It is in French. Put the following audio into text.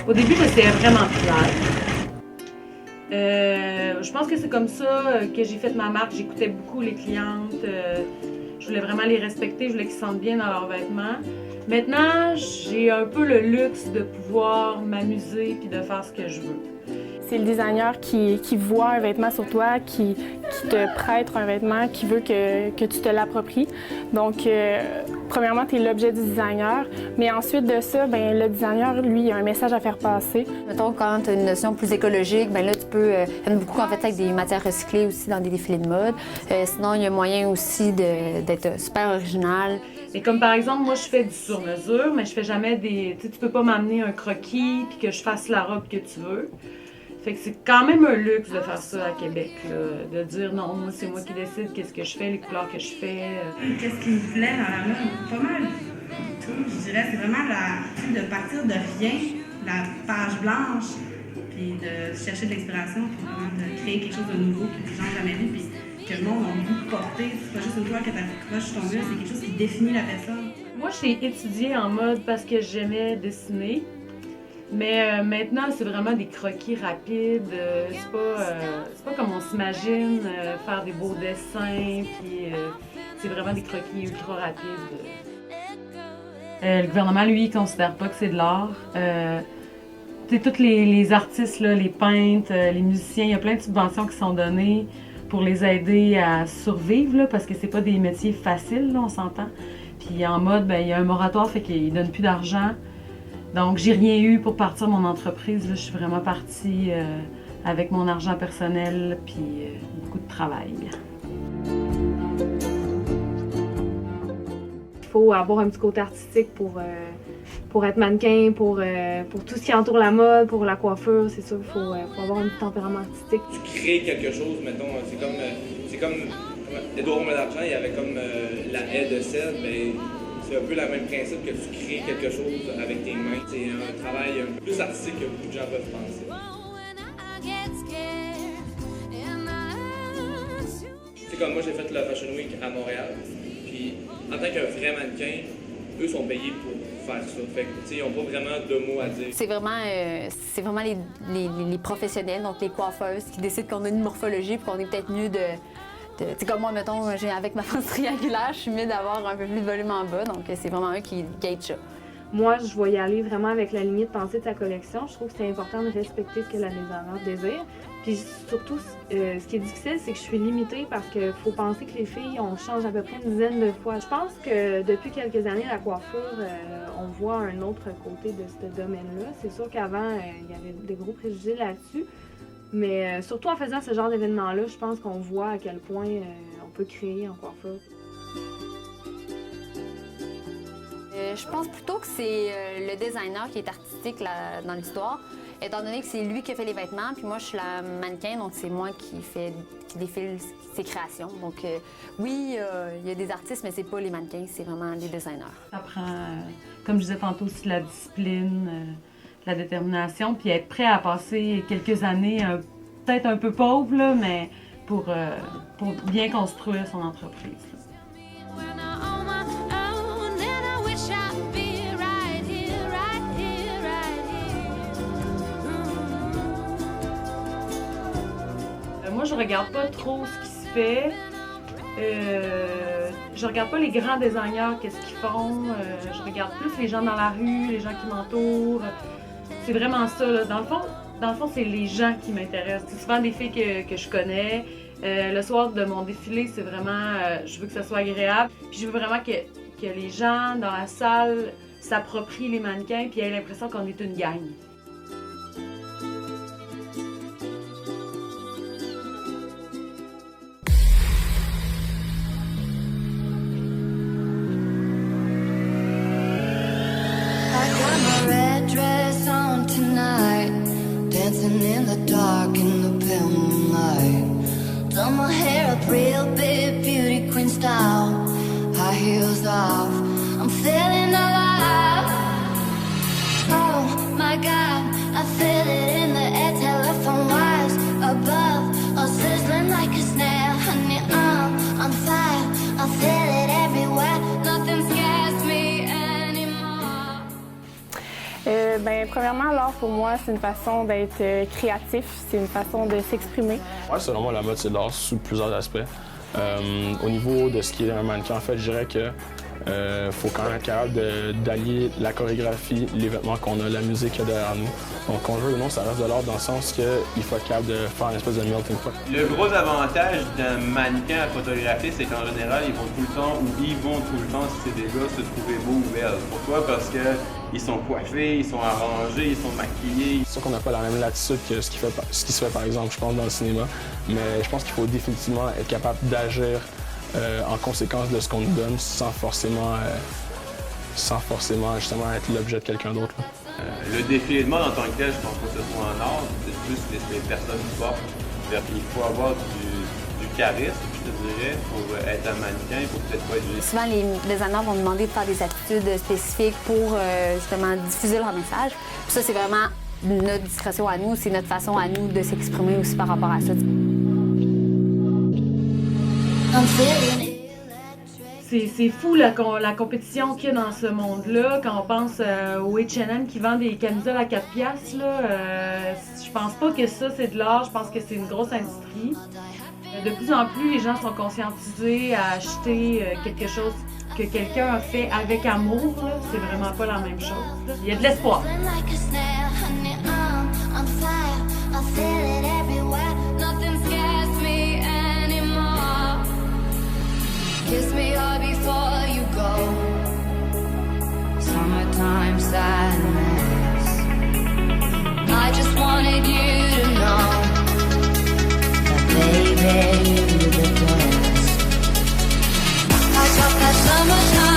Au début, j'essayais vraiment de plaire. Je pense que c'est comme ça que j'ai fait ma marque. J'écoutais beaucoup les clientes. Je voulais vraiment les respecter. Je voulais qu'ils se sentent bien dans leurs vêtements. Maintenant, j'ai un peu le luxe de pouvoir m'amuser puis de faire ce que je veux. C'est le designer qui voit un vêtement sur toi, qui te prête un vêtement, qui veut que tu te l'appropries. Donc, premièrement, tu es l'objet du designer, mais ensuite de ça, bien, le designer, lui, il a un message à faire passer. Mettons, quand tu as une notion plus écologique, bien là, tu peux... Il y en a beaucoup, en fait, avec des matières recyclées aussi dans des défilés de mode. Sinon, il y a moyen aussi d'être super original. Et comme par exemple, moi, je fais du sur-mesure, mais je fais jamais des... Tu peux pas m'amener un croquis puis que je fasse la robe que tu veux. Fait que c'est quand même un luxe de faire ça à Québec, là, de dire non, moi c'est moi qui décide qu'est-ce que je fais, les couleurs que je fais. Qu'est-ce qui me plaît dans la mode? Pas mal tout, je dirais. C'est vraiment de partir de rien, la page blanche, puis de chercher de l'inspiration, puis vraiment de créer quelque chose de nouveau que les gens n'ont jamais vu, puis que le monde a envie de porter. C'est pas juste une toile que t'accroches sur ton mur, c'est quelque chose qui définit la personne. Moi, j'ai étudié en mode parce que j'aimais dessiner. Mais maintenant, c'est vraiment des croquis rapides. C'est pas comme on s'imagine faire des beaux dessins. Puis c'est vraiment des croquis ultra rapides. Le gouvernement, lui, il considère pas que c'est de l'art. Tous les artistes, là, les peintres, les musiciens, il y a plein de subventions qui sont données pour les aider à survivre, là, parce que c'est pas des métiers faciles, là, on s'entend. Puis en mode, ben, il y a un moratoire, fait qu'ils donnent plus d'argent. Donc, j'ai rien eu pour partir mon entreprise. Là, je suis vraiment partie avec mon argent personnel puis beaucoup de travail. Il faut avoir un petit côté artistique pour être mannequin, pour tout ce qui entoure la mode, pour la coiffure. C'est sûr qu'il faut avoir un petit tempérament artistique. Tu crées quelque chose, mettons, c'est comme Édouard Médargent, il y avait comme la haie de sel, mais c'est un peu le même principe que tu crées quelque chose avec tes mains. C'est un travail un peu plus artistique que beaucoup de gens peuvent penser. C'est comme moi, j'ai fait la Fashion Week à Montréal. Puis, en tant que vrai mannequin, eux sont payés pour faire ça. Fait que, ils n'ont pas vraiment de mots à dire. C'est vraiment les professionnels, donc les coiffeuses, qui décident qu'on a une morphologie et qu'on est peut-être mieux c'est comme moi, mettons, avec ma face triangulaire, je suis mieux d'avoir un peu plus de volume en bas, donc c'est vraiment eux qui gagent ça. Moi, je vais y aller vraiment avec la lignée de pensée de ta collection. Je trouve que c'est important de respecter ce que la designer désire. Puis surtout, ce qui est difficile, c'est que je suis limitée parce qu'il faut penser que les filles, on change à peu près une dizaine de fois. Je pense que depuis quelques années, la coiffure, on voit un autre côté de ce domaine-là. C'est sûr qu'avant, il y avait des gros préjugés là-dessus. Mais surtout en faisant ce genre d'événement-là, je pense qu'on voit à quel point on peut créer en coiffure. Je pense plutôt que c'est le designer qui est artistique là, dans l'histoire, étant donné que c'est lui qui a fait les vêtements, puis moi je suis la mannequin, donc c'est moi qui défile ses créations. Donc oui, il y a des artistes, mais c'est pas les mannequins, c'est vraiment les designers. Ça prend, comme je disais tantôt, aussi la discipline, la détermination, puis être prêt à passer quelques années peut-être un peu pauvres, là, mais pour bien construire son entreprise. Moi, je regarde pas trop ce qui se fait. Je regarde pas les grands designers, qu'est-ce qu'ils font. Je regarde plus les gens dans la rue, les gens qui m'entourent. C'est vraiment ça, là. Dans le fond, c'est les gens qui m'intéressent. C'est souvent des filles que je connais. Le soir de mon défilé, c'est vraiment... je veux que ça soit agréable. Puis je veux vraiment que les gens dans la salle s'approprient les mannequins puis aient l'impression qu'on est une gang. Dancing in the dark in the pale moonlight. Done my hair up real big, beauty queen style. High heels off, I'm feeling alive. Oh my God, I feel it in the air. Telephone wires above, all sizzling like a snare. Honey, I'm on fire, I feel it everywhere. Nothing scares me anymore. Premièrement, l'art pour moi, c'est une façon d'être créatif, c'est une façon de s'exprimer. Ouais, selon moi, la mode, c'est de l'art sous plusieurs aspects. Au niveau de ce qui est un mannequin, en fait, je dirais que faut quand même être capable d'allier la chorégraphie, les vêtements qu'on a, la musique qu'il y a derrière nous. Donc, qu'on veut ou non, ça reste de l'art dans le sens qu'il faut être capable de faire une espèce de melting pot. Le gros avantage d'un mannequin à photographier, c'est qu'en général, ils vont tout le temps, si c'est des gars, se trouver beaux ou belles. Pourquoi? Parce qu'ils sont coiffés, ils sont arrangés, ils sont maquillés. C'est sûr qu'on n'a pas la même latitude que ce qui se fait, par exemple, je pense, dans le cinéma. Mais je pense qu'il faut définitivement être capable d'agir en conséquence de ce qu'on nous donne sans forcément justement être l'objet de quelqu'un d'autre. Le défilé de mode en tant que tel, je pense pas que ce soit en art, c'est plus les personnes fortes. Il faut avoir du charisme, je te dirais, pour être un mannequin, il faut peut-être pas être... Souvent, les designers vont demander de faire des attitudes spécifiques pour justement diffuser leur message. Puis ça, c'est vraiment notre discrétion à nous, c'est notre façon à nous de s'exprimer aussi par rapport à ça. C'est fou la compétition qu'il y a dans ce monde-là. Quand on pense au H&M qui vend des camisoles à 4 piastres, je pense pas que ça c'est de l'art, je pense que c'est une grosse industrie. De plus en plus, les gens sont conscientisés à acheter quelque chose que quelqu'un a fait avec amour. C'est vraiment pas la même chose. Il y a de l'espoir. Kiss me hard before you go. Summertime sadness. I just wanted you to know that baby, you're the best. I got that summertime.